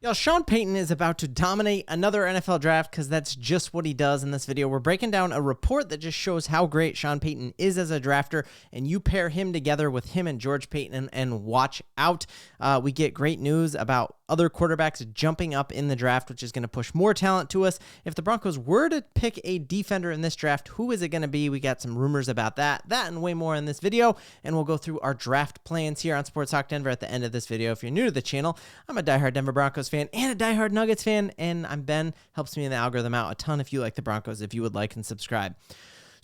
Yo, Sean Payton is about to dominate another NFL draft because that's just what he does in this video. We're breaking down a report that just shows how great Sean Payton is as a drafter, and you pair him together with him and George Paton and watch out. We get great news about other quarterbacks jumping up in the draft, which is going to push more talent to us. If the Broncos were to pick a defender in this draft, who is it going to be? We got some rumors about that and way more in this video, and we'll go through our draft plans here on Sports Talk Denver at the end of this video. If you're new to the channel, I'm a diehard Denver Broncos fan and a diehard Nuggets fan, and I'm Ben. Helps me in the algorithm out a ton if you like the Broncos, if you would like and subscribe.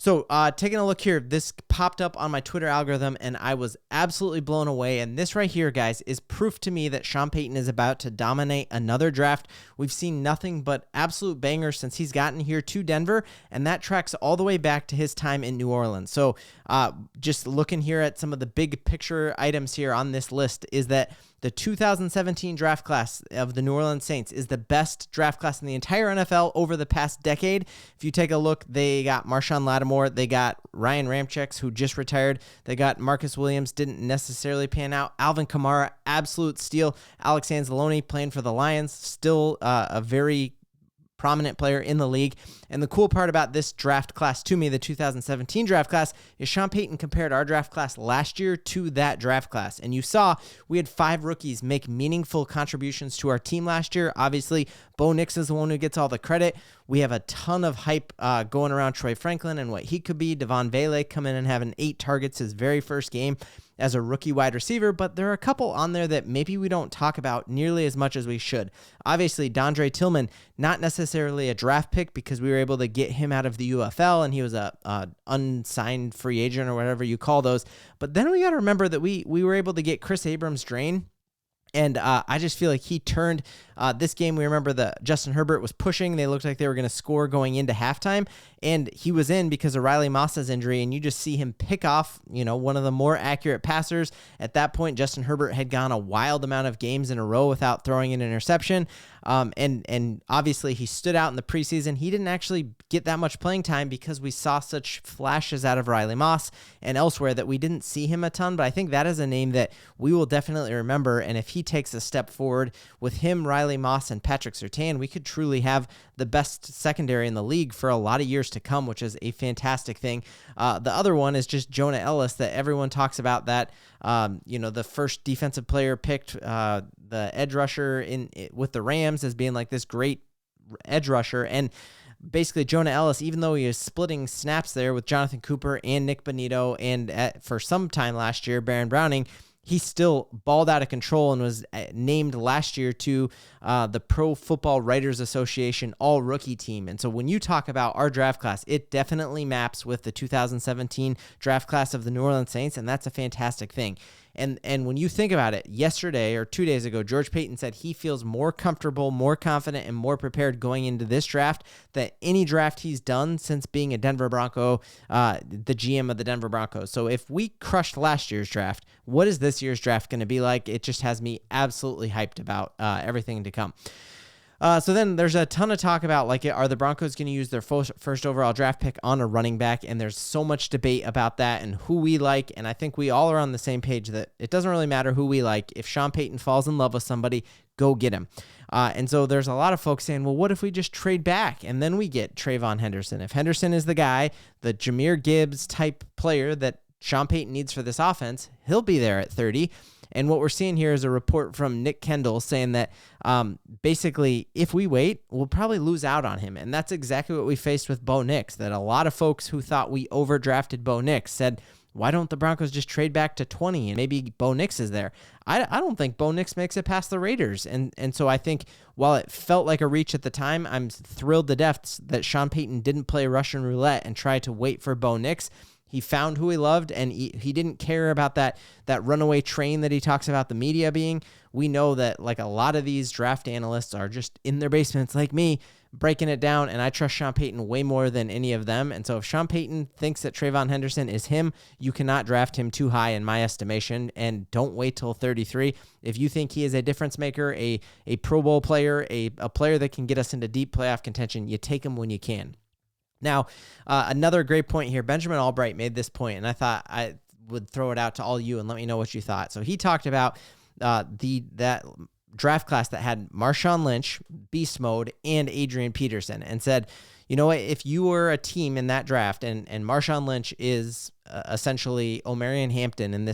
So taking a look here, this popped up on my Twitter algorithm, and I was absolutely blown away. And this right here, guys, is proof to me that Sean Payton is about to dominate another draft. We've seen nothing but absolute bangers since he's gotten here to Denver, and that tracks all the way back to his time in New Orleans. So just looking here at some of the big picture items here on this list is that the 2017 draft class of the New Orleans Saints is the best draft class in the entire NFL over the past decade. If you take a look, they got Marshawn Lattimore, they got Ryan Ramczyk, who just retired, they got Marcus Williams, didn't necessarily pan out, Alvin Kamara, absolute steal, Alex Anzalone playing for the Lions, still a very prominent player in the league. And the cool part about this draft class to me, the 2017 draft class, is Sean Payton compared our draft class last year to that draft class. And you saw we had 5 rookies make meaningful contributions to our team last year. Obviously, Bo Nix is the one who gets all the credit. We have a ton of hype going around Troy Franklin and what he could be. Devon Vele coming in and having 8 targets his very first game as a rookie wide receiver, but there are a couple on there that maybe we don't talk about nearly as much as we should. Obviously, Dondre Tillman, not necessarily a draft pick because we were able to get him out of the UFL and he was a unsigned free agent or whatever you call those. But then we got to remember that we were able to get Chris Abrams-Drain. And I just feel like he turned this game. We remember that Justin Herbert was pushing. They looked like they were going to score going into halftime. And he was in because of Riley Moss's injury. And you just see him pick off, one of the more accurate passers. At that point, Justin Herbert had gone a wild amount of games in a row without throwing an interception. And obviously he stood out in the preseason. He didn't actually get that much playing time because we saw such flashes out of Riley Moss and elsewhere that we didn't see him a ton. But I think that is a name that we will definitely remember. And if he takes a step forward with him, Riley Moss, and Patrick Surtain, we could truly have the best secondary in the league for a lot of years to come, which is a fantastic thing. The other one is just Jonah Ellis that everyone talks about that, the first defensive player picked, the edge rusher with the Rams as being like this great edge rusher. And basically Jonah Ellis, even though he is splitting snaps there with Jonathan Cooper and Nick Bonito and for some time last year, Baron Browning, he still balled out of control and was named last year to the Pro Football Writers Association All-Rookie Team. And so when you talk about our draft class, it definitely maps with the 2017 draft class of the New Orleans Saints, and that's a fantastic thing. And when you think about it, yesterday or 2 days ago, George Paton said he feels more comfortable, more confident, and more prepared going into this draft than any draft he's done since being a Denver Bronco, the GM of the Denver Broncos. So if we crushed last year's draft, what is this year's draft going to be like? It just has me absolutely hyped about everything to come. So then there's a ton of talk about, are the Broncos going to use their first overall draft pick on a running back? And there's so much debate about that and who we like. And I think we all are on the same page that it doesn't really matter who we like. If Sean Payton falls in love with somebody, go get him. And so there's a lot of folks saying, well, what if we just trade back and then we get Trayvon Henderson? If Henderson is the guy, the Jahmyr Gibbs type player that Sean Payton needs for this offense, he'll be there at 30. And what we're seeing here is a report from Nick Kendall saying that basically if we wait, we'll probably lose out on him. And that's exactly what we faced with Bo Nix, that a lot of folks who thought we overdrafted Bo Nix said, why don't the Broncos just trade back to 20 and maybe Bo Nix is there? I don't think Bo Nix makes it past the Raiders. And so I think while it felt like a reach at the time, I'm thrilled to death that Sean Payton didn't play Russian roulette and try to wait for Bo Nix. He found who he loved, and he didn't care about that runaway train that he talks about the media being. We know that a lot of these draft analysts are just in their basements like me, breaking it down, and I trust Sean Payton way more than any of them. And so if Sean Payton thinks that Trayvon Henderson is him, you cannot draft him too high in my estimation, and don't wait till 33. If you think he is a difference maker, a Pro Bowl player, a player that can get us into deep playoff contention, you take him when you can. Now, another great point here. Benjamin Albright made this point, and I thought I would throw it out to all you and let me know what you thought. So he talked about that draft class that had Marshawn Lynch, beast mode, and Adrian Peterson, and said, you know what, if you were a team in that draft and Marshawn Lynch is essentially Omarion Hampton in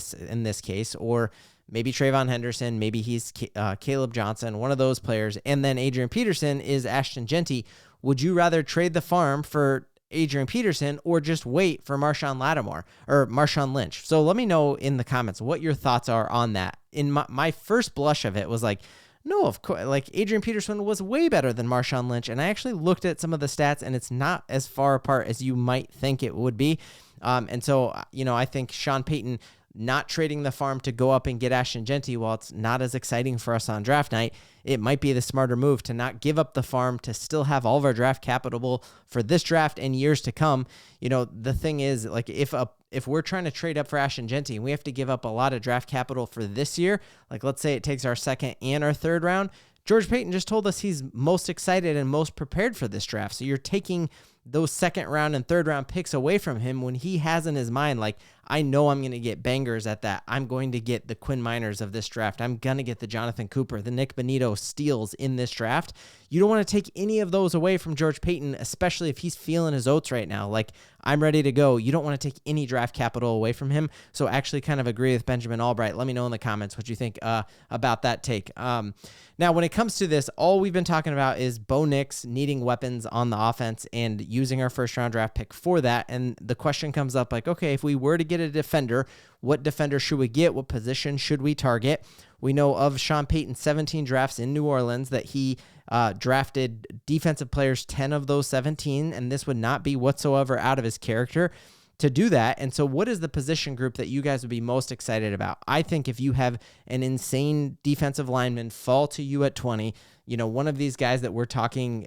this case, or maybe Trayvon Henderson, maybe he's Caleb Johnson, one of those players, and then Adrian Peterson is Ashton Genty, would you rather trade the farm for Adrian Peterson or just wait for Marshawn Lattimore or Marshawn Lynch? So let me know in the comments what your thoughts are on that. In my first blush of it was like, no, of course, like Adrian Peterson was way better than Marshawn Lynch. And I actually looked at some of the stats and it's not as far apart as you might think it would be. And so, I think Sean Payton not trading the farm to go up and get Ashton Genty, while it's not as exciting for us on draft night, it might be the smarter move to not give up the farm to still have all of our draft capital for this draft and years to come. The thing is, like, if we're trying to trade up for Ashton Genty and we have to give up a lot of draft capital for this year, like let's say it takes our second and our third round, George Paton just told us he's most excited and most prepared for this draft. So you're taking those second round and third round picks away from him when he has in his mind, like, I know I'm going to get bangers at that. I'm going to get the Quinn Miners of this draft. I'm going to get the Jonathan Cooper, the Nick Bonito steals in this draft. You don't want to take any of those away from George Paton, especially if he's feeling his oats right now. Like, I'm ready to go. You don't want to take any draft capital away from him. So actually kind of agree with Benjamin Albright. Let me know in the comments what you think about that take. Now, when it comes to this, all we've been talking about is Bo Nix needing weapons on the offense and using our first round draft pick for that. And the question comes up like, okay, if we were to get a defender, what defender should we get? What position should we target? We know of Sean Payton's 17 drafts in New Orleans that he drafted defensive players, 10 of those 17, and this would not be whatsoever out of his character to do that. And so what is the position group that you guys would be most excited about? I think if you have an insane defensive lineman fall to you at 20, one of these guys that we're talking,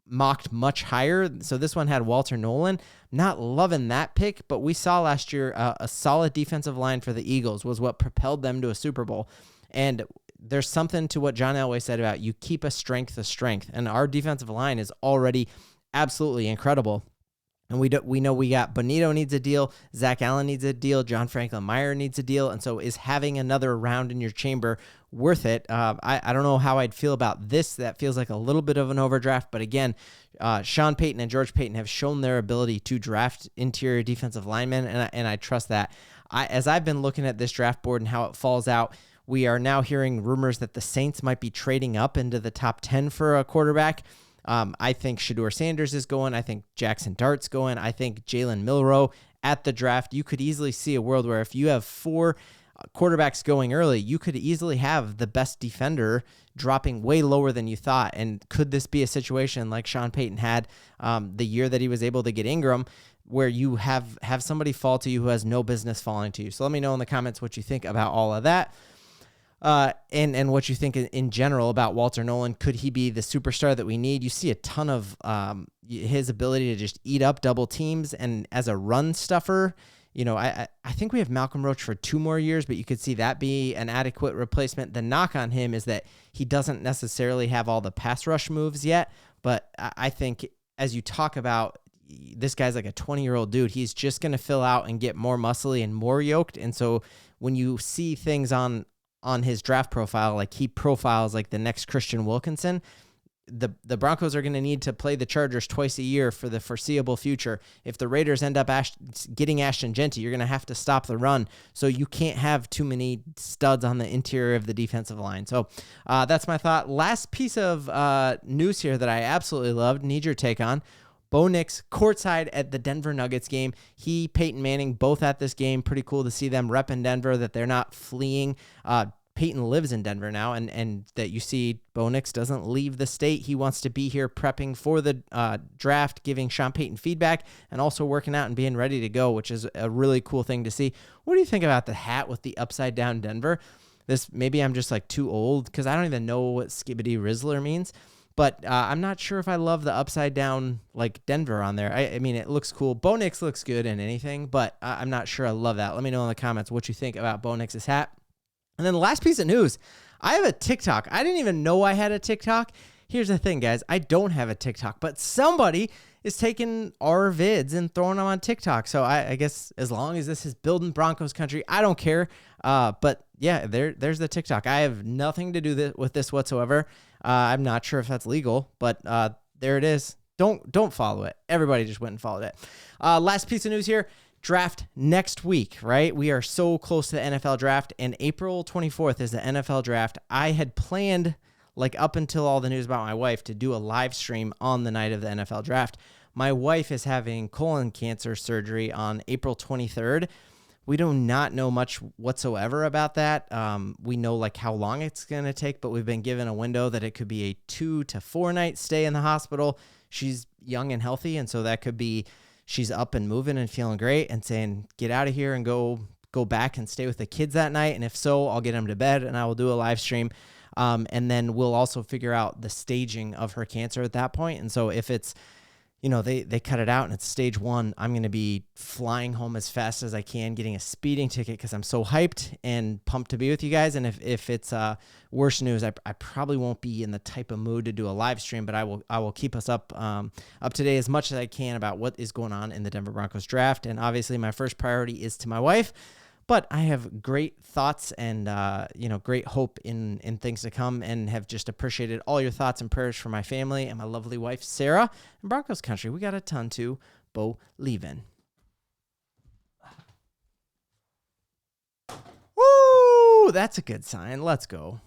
mocked much higher. So this one had Walter Nolan. Not loving that pick, but we saw last year a solid defensive line for the Eagles was what propelled them to a Super Bowl. And there's something to what John Elway said about you keep a strength. And our defensive line is already absolutely incredible. And we know we got Bonito needs a deal, Zach Allen needs a deal, John Franklin Meyer needs a deal, and so is having another round in your chamber worth it? I don't know how I'd feel about this. That feels like a little bit of an overdraft, but again, Sean Payton and George Paton have shown their ability to draft interior defensive linemen, and I trust that. As I've been looking at this draft board and how it falls out, we are now hearing rumors that the Saints might be trading up into the top 10 for a quarterback. I think Shedeur Sanders is going. I think Jackson Dart's going. I think Jalen Milroe at the draft. You could easily see a world where if you have 4 quarterbacks going early, you could easily have the best defender dropping way lower than you thought. And could this be a situation like Sean Payton had the year that he was able to get Ingram, where you have somebody fall to you who has no business falling to you? So let me know in the comments what you think about all of that. And what you think in general about Walter Nolan. Could he be the superstar that we need? You see a ton of his ability to just eat up double teams, and as a run stuffer, I think we have Malcolm Roach for 2 more years, but you could see that be an adequate replacement. The knock on him is that he doesn't necessarily have all the pass rush moves yet, but I think as you talk about, this guy's like a 20-year-old dude. He's just going to fill out and get more muscly and more yoked, and so when you see things on his draft profile, like he profiles like the next Christian Wilkinson, the Broncos are going to need to play the Chargers twice a year for the foreseeable future. If the Raiders end up getting Ashton Genty, you're going to have to stop the run. So you can't have too many studs on the interior of the defensive line. So that's my thought. Last piece of news here that I absolutely loved, need your take on. Bo Nix courtside at the Denver Nuggets game. He, Peyton Manning, both at this game. Pretty cool to see them rep in Denver, that they're not fleeing. Peyton lives in Denver now, and that you see Bo Nix doesn't leave the state. He wants to be here prepping for the draft, giving Sean Payton feedback, and also working out and being ready to go, which is a really cool thing to see. What do you think about the hat with the upside down Denver? Maybe I'm just like too old because I don't even know what Skibbity Rizzler means. But I'm not sure if I love the upside down like Denver on there. I mean, it looks cool. Bo Nix looks good in anything, but I'm not sure I love that. Let me know in the comments what you think about Bo Nix's hat. And then the last piece of news, I have a TikTok. I didn't even know I had a TikTok. Here's the thing, guys. I don't have a TikTok, but somebody is taking our vids and throwing them on TikTok. So I guess as long as this is building Broncos country, I don't care. But yeah, there's the TikTok. I have nothing to do with this whatsoever. I'm not sure if that's legal, but there it is. Don't follow it. Everybody just went and followed it. Last piece of news here. Draft next week, right? We are so close to the NFL draft, and April 24th is the NFL draft. I had planned, like up until all the news about my wife, to do a live stream on the night of the NFL draft. My wife is having colon cancer surgery on April 23rd. We do not know much whatsoever about that. We know like how long it's going to take, but we've been given a window that it could be a 2 to 4 night stay in the hospital. She's young and healthy, and so that could be she's up and moving and feeling great and saying, get out of here and go back and stay with the kids that night. And if so, I'll get them to bed and I will do a live stream. And then we'll also figure out the staging of her cancer at that point. And so if it's, they cut it out and it's stage 1, I'm going to be flying home as fast as I can, getting a speeding ticket because I'm so hyped and pumped to be with you guys. And if it's worse news, I probably won't be in the type of mood to do a live stream, but I will keep us up to date as much as I can about what is going on in the Denver Broncos draft. And obviously my first priority is to my wife. But I have great thoughts and, great hope in things to come, and have just appreciated all your thoughts and prayers for my family and my lovely wife, Sarah. In Broncos country, we got a ton to Bo-LIEVE. Woo! That's a good sign. Let's go.